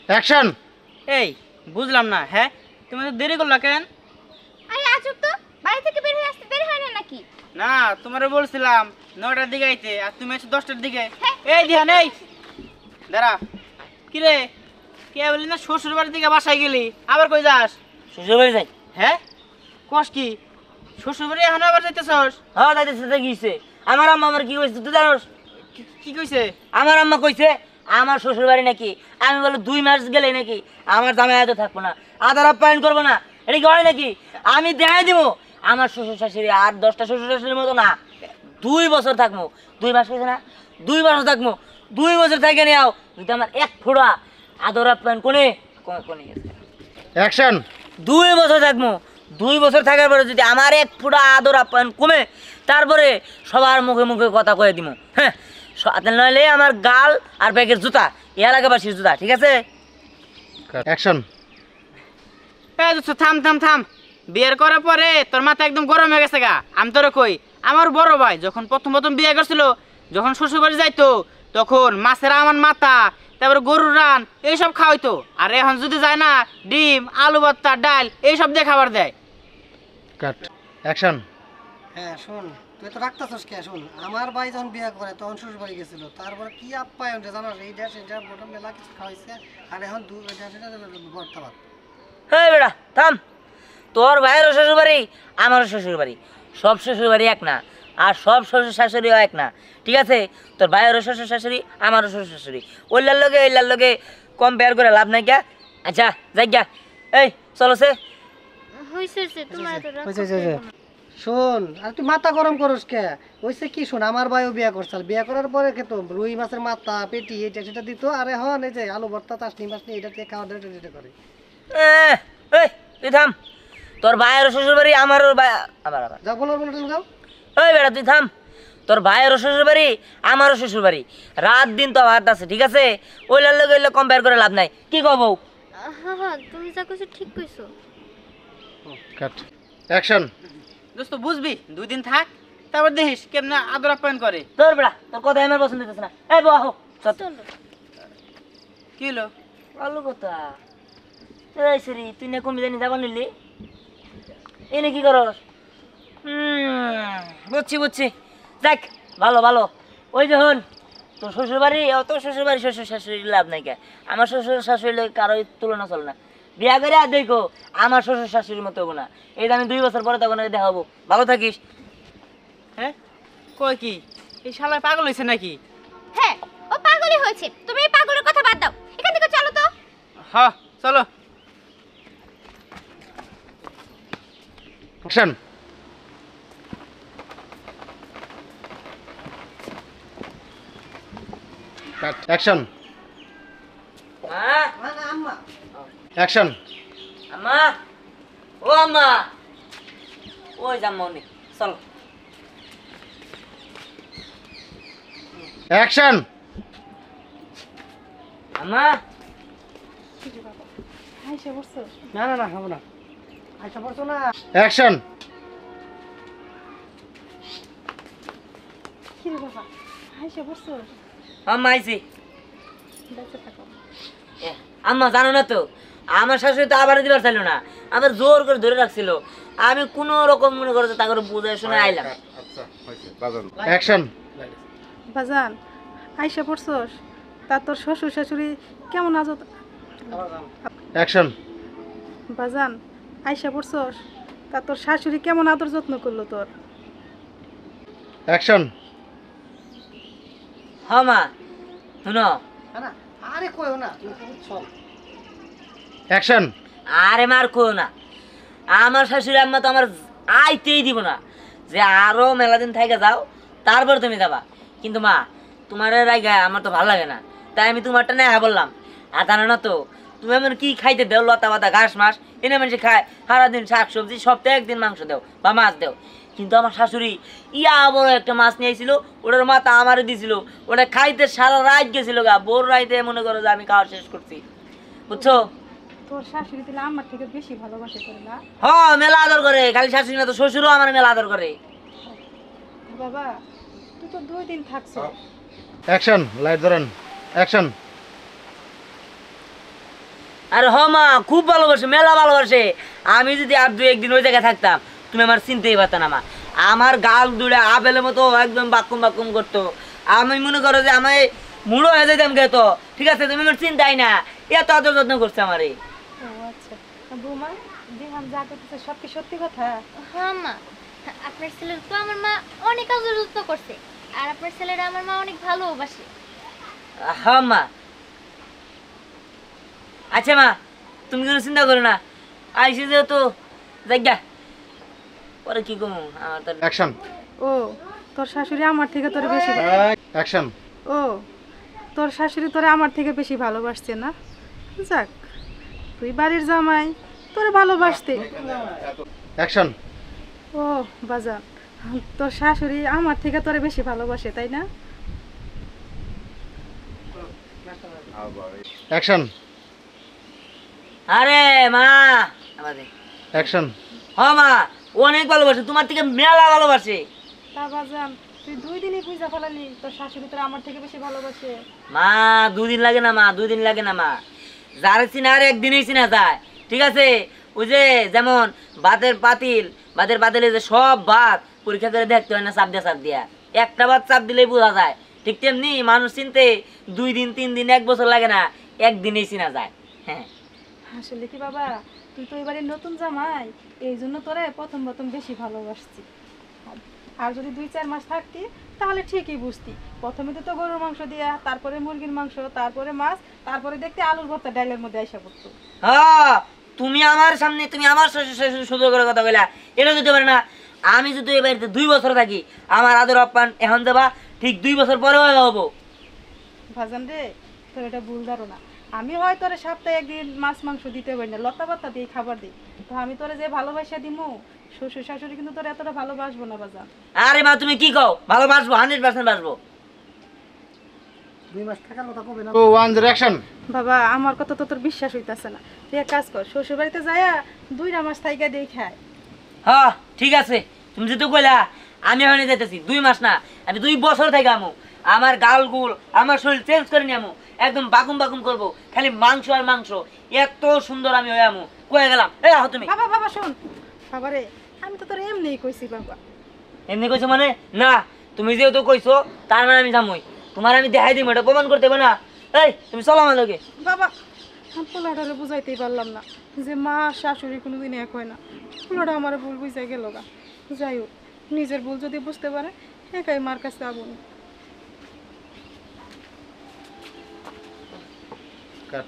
Action. এই বুঝলাম না, হ্যাঁ তুমি তো দেরি করলা কেন? আরে আজব তো, বাড়ি থেকে বের হয়ে আসতে দেরি হয় না নাকি? না তোমারে বলছিলাম 9টার দিকে আইতে, আর তুমি এসে 10টার দিকে। হ্যাঁ। এই ধ্যান, এই দাঁড়া। কি রে, কে বলি না শ্বশুর বাড়ি থেকে বাসায় গেলি, আবার কই যাস? শ্বশুর বাড়ি যাই। হ্যাঁ কস কি, শ্বশুর বাড়ি এখন আবার যাইতেছস? হ্যাঁ যাইতেছে গিয়েছে। আমার আম্মা আমার কি কইছে তুই জানোস? কি কইছে? আমার আম্মা কইছে আমার শ্বশুর বাড়ি নাকি আমি বলে 2 মাস গেলে নাকি আমার জামাই এত থাকবো না, আদার আপ্যায়ন করবো না। এটা কি হয় নাকি? আমি দেখাই দিব আমার শ্বশুর শাশুড়ি আর 10টা শ্বশুর শাশুড়ির মতো না। 2 বছর থাকবো। 2 মাস কইছে না, 2 বছর থাকবো। 2 বছর থেকে নিও যদি আমার এক ফোঁটা আদর আপ্যায়ন কোনে কোনে গেছে। অ্যাকশন। 2 বছর থাকবো। 2 বছর থাকার পরে যদি আমার এক ফোঁটা আদর আপ্যায়ন কমে, তারপরে সবার মুখে মুখে কথা কয়ে দিব। হ্যাঁ, নইলে আমার গাল আর ব্যাগের জুতা, এলাকাবাসীর জুতা, ঠিক আছে? অ্যাকশন। এই দোস্ত থাম থাম থাম, বিয়ের করার পরে তোর মাথা একদম গরম হয়ে গেছে গা। আমি তোরে কই, আমার বড় ভাই যখন প্রথম প্রথম বিয়ে করছিল, যখন শ্বশুর বাড়ি যাইতো, তখন মাছের আমার মাথা, তারপরে গরুর রান এইসব খাওয়াইতো। আর এখন যদি যায় না, ডিম আলু ভর্তা ডাল এইসব দিয়ে খাবার দেয়। কাট। অ্যাকশন। হ্যাঁ শোন, তুই তো রাখতেছস কে? শোন, আমার ভাই যখন বিয়ে করে তখন শ্বশুর বাড়ি গেছিল, তারপরে কি আপ্যায়ন রে জানাস, এইটা সেটা বড় মেলা কিছু খাওয়াইছে, আর এখন ভর্তা ভাত। হ্যাঁ বেটা থাম। তোর ভাইয়েরও শ্বশুর বাড়ি, আমারও শ্বশুর বাড়ি, সব শ্বশুর বাড়ি এক না, আর সব শ্বশুর শাশুড়িও এক না, ঠিক আছে? তোর ভাইয়েরও শ্বশুর শাশুড়ি, আমারও শ্বশুর শাশুড়ি, ওইলার লগে এইলার লগে কম্পেয়ার করে লাভ নাই গা। আচ্ছা যাই গা, এই চলো সে। হইছে তোমার তো রাগ হইছে, করতে হইছে। হইবো না। শোন, আর তুই মাথা গরম করস কে? হইছে কি, শোন, আমার ভাইও বিয়ে করছাল, বিয়ে করার পরে খেত রুই মাছের মাথা পেটি এটা সেটা দিত, আর এখন এই যে আলু ভর্তা চাটনি মাছনি এটা দিয়ে খাওয়া দাওয়া এটা করে। এই তুই থাম। তোর ভাইয়েরও শ্বশুর বাড়ি, আমারও আবার আবার যা বলার বলে যাও। ওই বেটা তুই থাম। তোর ভাইয়েরও শ্বশুর বাড়ি, আমারও শ্বশুর বাড়ি, রাত দিন তো হাত আছে, ঠিক আছে? ওইলার লগে ওইলা কম্পেয়ার করে লাভ নাই। কি কব? হ্যাঁ হ্যাঁ, তুমি যা কইছো ঠিক কইছো। কাট। অ্যাকশন। দোস্ত বুঝবি, 2 দিন থাক, তারপর দেখিস কেমনে আদর আপ্যায়ন করে। তোর বেটা তোর কথা আমার পছন্দ হইতেছে না। এই বাহো চলো। কি হলো? ভালো কথা। এই সরি, তুই না কমি জানি যাবার নিলি, এনে কি করস? বুঝছি বুঝছি, দেখ ভালো ভালো। ওই যে হন তোর শ্বশুর বাড়ি, অত শ্বশুর বাড়ি শ্বশুর শাশুড়ি লাভ নাই কে। আমার শ্বশুর শাশুড়ি কারো তুলনা চলে না। বিয়া করে আর দেখো আমার শ্বশুর শাশুড়ির মতো হবো না। এই যে আমি 2 বছর পরে তখন দেখাবো। ভালো থাকিস। হ্যাঁ কই কি, এই শালা পাগল হয়েছে নাকি? হ্যাঁ, ও পাগলই হয়েছে। তুমি এই পাগলের কথা বাদ দাও, এখান থেকে চলো তো। হ্যাঁ চলো। অ্যাকশন। কাট। অ্যাকশন। মা, অ্যাকশন। আম্মা, ও আম্মা, ওই জাম্মনি চলো। অ্যাকশন। আম্মা, না না না, হবো না। আচ্ছা পড়ছো না? অ্যাকশন। আম্মা আইছি। আম্মা জানো না তো, আমার শাশুড়ি তো আবার দিবার চাইলো না, আমার জোর করে ধরে রাখছিল। আমি কোনো রকম মনে করো তা করে বুঝে শুনে আইলাম। অ্যাকশন। বাজান আইসা পড়ছস, তা তোর শ্বশুর শাশুড়ি কেমন আজত? অ্যাকশন। বাজান আইসা পড়ছস, তা তোর শাশুড়ি কেমন আদর যত্ন করলো তোর? অ্যাকশন। হ্যাঁ মা শুনো। না, আরে কইও না, তুমি তো বুঝছো। অ্যাকশন। আরে মার কো না, আমার শাশুড়ি আম্মা তো আমার আইতেই দিব না, যে আরো মেলা দিন থেকে যাও তারপর তুমি যাবা। কিন্তু মা তোমার রাইগা আমার তো ভালো লাগে না, তাই আমি তোমারটা নেহা বললাম। আর জানো না তো তুমি আমার কি খাইতে দেও, লতা পাতা ঘাস মাস এনে মানুষ খায়, সারাদিন শাক সবজি, সপ্তাহে একদিন মাংস দেও বা মাছ দেও। কিন্তু আমার শাশুড়ি ইয়া বড় একটা মাছ নিয়েছিল, ওটার মাথা আমারে দিছিল, ওটা খাইতে সারা রাত গেছিল গা। বোর রাইতে মনে করো যে আমি খাওয়া শেষ করছি, বুঝছো? তোর শাশুড়ি দিলে আমার থেকে বেশি ভালোবাসে তোর না? হ্যাঁ মেলা আদর করে, খালি শাশুড়ি না তো শ্বশুরও আমার মেলা আদর করে। বাবা তুই তো 2 দিন থাকছো। অ্যাকশন। লাইট ধরেন। অ্যাকশন। আরে হ মা, খুব ভালোবাসে, মেলা ভালোবাসে। আমি যদি আর 2-1 দিন ওই জায়গায় থাকতাম, তুমি আমার চিনতেই পারতাম না মা। আমার গাল দুলে আপেলের মতো একদম বাক্কুম বাক্কুম করতো। আমি মনে করো যে আমি মুড়ো হয়ে যেতাম গে তো। ঠিক আছে, তুমি আমার চিন্তাই না, এত আদর যত্ন করছে আমারে। ও আচ্ছা, বৌমা দিহান যা করতেছে সব কি সত্যি কথা? হ্যাঁ মা, আপনার ছেলের তো আমার মা অনেক আদর যত্ন করছে, আর আপনার ছেলেরা আমার মা অনেক ভালোবাসে। হ্যাঁ মা। আচ্ছা মা, তুমি কোনো চিন্তা করো না, আইসি যেহেতু জায়গা পরে কি কমু আমার তো। অ্যাকশন। ও তোর শাশুড়ি আমার থেকে তোরে বেশি অ্যাকশন। ও তোর শাশুড়ি তোরে আমার থেকে বেশি ভালোবাসছে না? যাক, তুই বাড়ির জামাই, তোরে ভালোবাসতে। অ্যাকশন। ও বাজান, তোর শাশুড়ি আমার থেকে তোরে বেশি ভালোবাসে, তাই না? অ্যাকশন। আরে মা আমাদের অ্যাকশন। হ্যাঁ মা, অনেক ভালোবাসে, তোমার থেকে মেলা ভালোবাসে। তা বাজান, তুই 2 দিনই বুঝা ফেলালি তোর শাশুড়ি তোরে আমার থেকে বেশি ভালোবাসে? মা 2 দিন লাগে না মা, 2 দিন লাগে না মা। যার চিনা আর একদিনেই চিনা যায়। ঠিক আছে, ওই যে যেমন ভাতের পাতিলে যে সব ভাত পরীক্ষা করে দেখতে হয় না চাপ দিয়া, একটা ভাত চাপ দিলেই বোঝা যায়। ঠিক তেমনি মানুষ চিনতে 2 দিন 3 দিন 1 বছর লাগে না, একদিনেই চিনা যায়। হ্যাঁ আসলে কি বাবা, তুই তো এবারে নতুন জামাই, এই জন্য তোরে প্রথম বেশি ভালোবাসছি। আর যদি 2-4 মাস থাকতি তাহলে ঠিকই বুঝতি। প্রথমে তো গরুর মাংস দিয়া, তারপরে মুরগির মাংস, তারপরে মাছ, তারপরে দেখতে আলুর ভর্তা ডালের মধ্যে আইসা পড়তো। হ্যাঁ, তুমি আমার সামনে, তুমি আমার শ্বশুর সুন্দর করে কথা বলা, এটা দিতে পারে না। আমি যদি এই বাড়িতে 2 বছর থাকি, আমার আদর আপ্যায়ন এখন দেবা, ঠিক 2 বছর পরেও হবো। ভাজান রে, তোর এটা ভুল ধারণা। আমি হয় তোরে সপ্তাহে 1 দিন মাছ মাংস দিতে পারি না, লতা পাতা দিয়ে খাবার দিই, তো আমি তোরে যে ভালোবাসা দিমু, শ্বশুর শাশুড়ি কিন্তু তোর এতটা ভালোবাসবো না বাজান। আরে মা, তুমি কি কও? ভালোবাসবো, 100% বাসবো। 2 মাস থাকার কথা কবে না? 2 1 0 অ্যাকশন। বাবা, আমার কথা তো তোর বিশ্বাস হইতাছে না। তুই এক কাজ কর, শ্বশুর বাড়িতে যায়া 2 মাস থাইকা দিয়ে খায়। হ্যাঁ ঠিক আছে, তুমি যেহেতু কইলা, আমি ওখানে যেতেছি। 2 মাস না, আমি 2 বছর থেকে আমু। আমার গালগুল, আমার শরীর চেঞ্জ করে নিয়ে আমু, একদম বাকুম বাকুম করবো, খালি মাংস আর মাংস। এত সুন্দর আমি হয়ে আমু। কয়ে গেলাম, এ আহ তুমি। বাবা বাবা শোন, বাবা রে, আমি তো তোর এমনিই কইছি বাবা। এমনি কইছো মানে? না, তুমি যেহেতু কইছো তার মানে আমি যামই। তোমার আমি দেখাই দিব, এটা প্রমাণ করতে হবে না। এই তুমি চলো আমার লগে। বাবা, পোলাটারে বুঝাইতেই পারলাম না যে মা শাশুড়ি কোনোদিন এক হয় না। পোলাটা আমার ভুল বুঝাই গেল গা। যাই হোক, নিজের ভুল যদি বুঝতে পারে, একাই মার কাছে আবুন। কাট।